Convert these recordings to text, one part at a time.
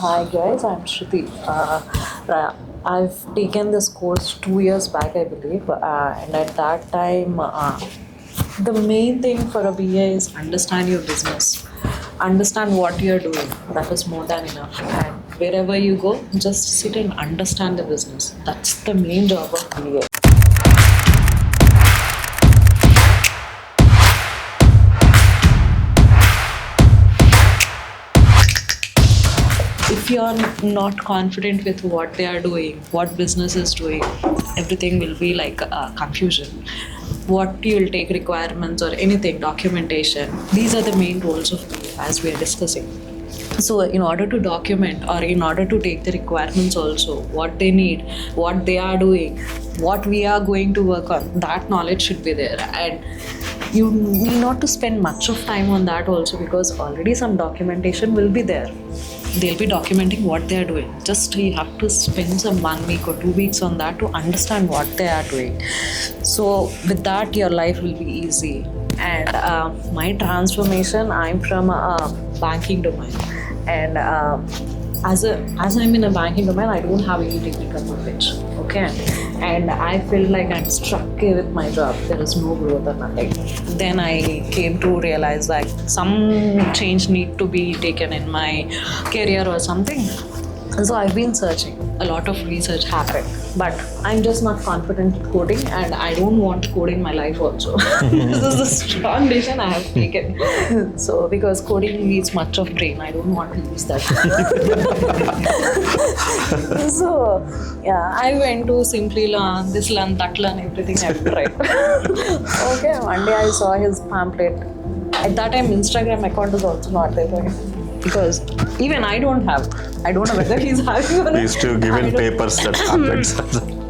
Hi guys, I'm Shruti. I've taken this course 2 years back, I believe, and at that time, the main thing for a BA is understand your business, understand what you're doing. That is more than enough. And wherever you go, just sit and understand the business. That's the main job of BA. If you're not confident with what they are doing, what business is doing, everything will be like confusion. What you'll take requirements or anything, documentation. These are the main roles of BA as we are discussing. So, in order to document or in order to take the requirements also, what they need, what they are doing, what we are going to work on, that knowledge should be there. And you need not to spend much of time on that also because already some documentation will be there. They'll be documenting what they are doing. Just you have to spend some 1 week or 2 weeks on that to understand what they are doing. So with that, your life will be easy. And my transformation, I'm from a banking domain, and as I'm in a banking domain, I don't have any technical knowledge. Okay, and I feel like I'm stuck with my job. There is no growth or nothing. Then I came to realize like some change need to be taken in my career or something. So I've been searching. A lot of research happened, but I'm just not confident with coding, and I don't want code in my life also. This is a strong decision I have taken. So because coding needs much of brain, I don't want to use that. So yeah, I went to simply learn this, learn that, learn everything I've tried. Okay, one day I saw his pamphlet. At that time, Instagram account was also not there for him. Because even I don't know whether he's having or not. We used to give in papers that pamphlets.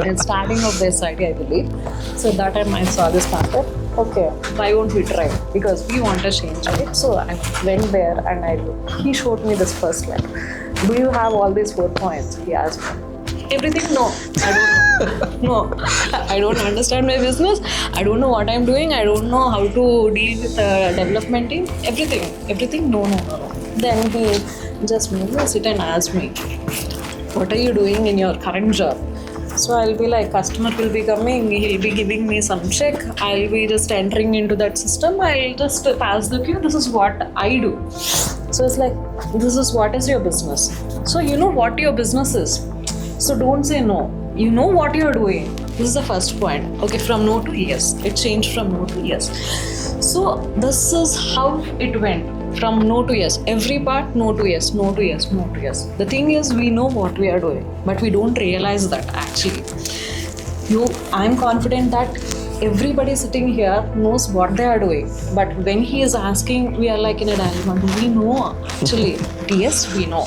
And starting of this idea, I believe. So that time I saw this pamphlet. Okay, why won't we try? Because we want to change, right? So I went there and he showed me this first line. Do you have all these 4 points? He asked me. Everything, no. I don't know. No, I don't understand my business. I don't know what I'm doing. I don't know how to deal with the development team. Everything, no. Then he just made me sit and ask me, what are you doing in your current job? So I'll be like, customer will be coming, he'll be giving me some check, I'll be just entering into that system, I'll just pass the queue, this is what I do. So it's like, this is what is your business. So you know what your business is. So don't say no. You know what you're doing. This is the first point. Okay, from no to yes. It changed from no to yes. So this is how it went. From no to yes. Every part, no to yes, no to yes, no to yes. The thing is, we know what we are doing, but we don't realize that actually. I'm confident that everybody sitting here knows what they are doing. But when he is asking, we are like in a dilemma. Do we know actually? Yes, we know.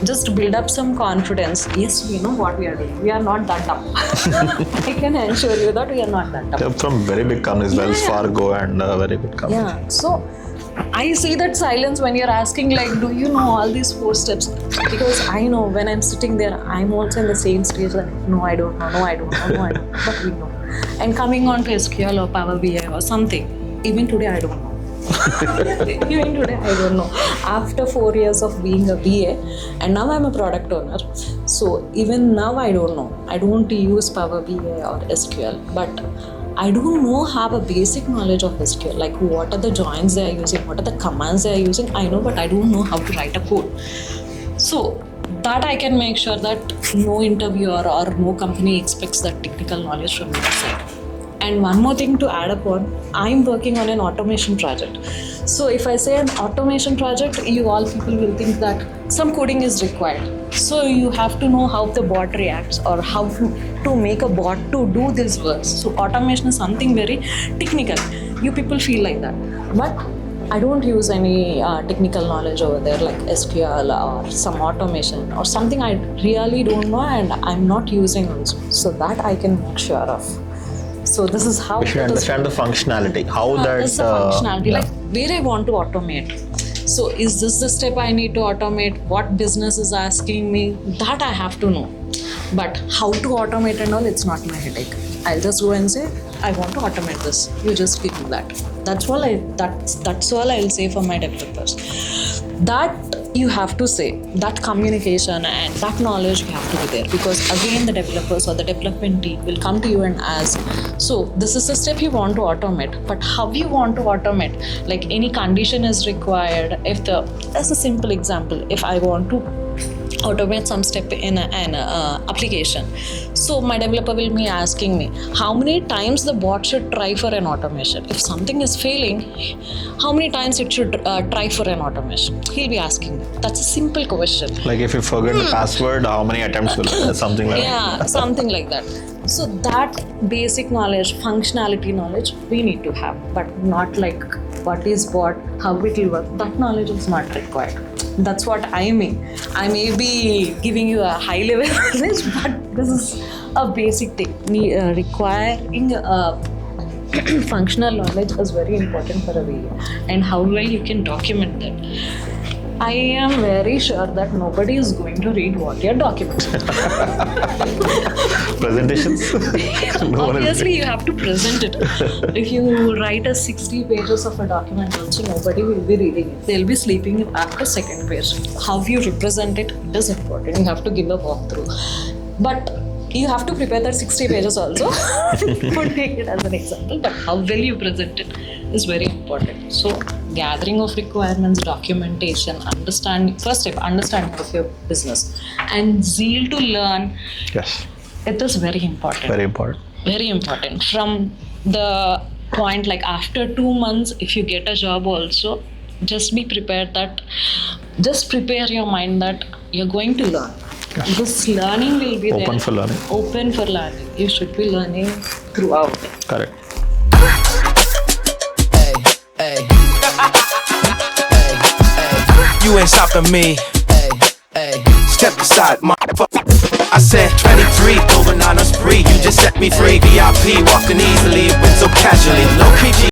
Just build up some confidence. Yes, we know what we are doing. We are not that dumb. I can assure you that we are not that dumb. They're from very big companies, Wells Fargo and very good companies. Yeah, so I see that silence when you're asking like, do you know all these 4 steps? Because I know when I'm sitting there, I'm also in the same stage like, no, I don't know, but we know. And coming on to SQL or Power BI or something, even today I don't know. Even today I don't know. After 4 years of being a BA, and now I'm a product owner, so even now I don't know. I don't use Power BI or SQL, but I don't know, have a basic knowledge of SQL, like what are the joins they are using, what are the commands they are using, I know, but I don't know how to write a code. So that I can make sure that no interviewer or no company expects that technical knowledge from your side. And one more thing to add upon, I'm working on an automation project. So if I say an automation project, you all people will think that some coding is required. So you have to know how the bot reacts or how to make a bot to do this work. So automation is something very technical. You people feel like that. But I don't use any technical knowledge over there like SQL or some automation or something I really don't know and I'm not using also. So that I can make sure of. So this is how we should understand the functionality. How that's the functionality, like where I want to automate. So is this the step I need to automate? What business is asking me? That I have to know. But how to automate and all, it's not my headache. I'll just go and say, I want to automate this. You just give me that. That's all I'll say for my developers. That you have to say that communication and that knowledge you have to be there, because again the developers or the development team will come to you and ask, so this is the step you want to automate, but how you want to automate, like any condition is required. As a simple example, if I want to automate some step in an application, so my developer will be asking me how many times the bot should try for an automation. If something is failing, how many times it should try for an automation, he'll be asking me. That's a simple question. Like if you forget the password, how many attempts will something like that? Yeah, something like that. So that basic knowledge, functionality knowledge, we need to have, but not like what is what, how it will work. That knowledge is not required. That's what I mean. I may be giving you a high level knowledge, but this is a basic thing. Requiring functional knowledge is very important for a video, and how well you can document that. I am very sure that nobody is going to read what you're documenting. Presentations? No one is. Obviously, you have to present it. If you write a 60 pages of a document, also nobody will be reading it. They'll be sleeping after second page. How you represent it is important. You have to give a walkthrough. But you have to prepare that 60 pages also. Don't take it as an example, but how well you present it is very important. So gathering of requirements, documentation, understanding, first step, understanding of your business, and zeal to learn. Yes. It is very important. Very important. Very important. From the point, like after 2 months, if you get a job also, just be prepared that, just prepare your mind that you're going to learn. Yes. This learning will be Open there. for learning. Open for learning. You should be learning throughout. Correct. Hey, hey, hey, hey. You ain't stopping me. Hey, hey. Step aside, motherfucker. I said 23, going on a spree. You just set me free. VIP, walking easily, went so casually. Low key.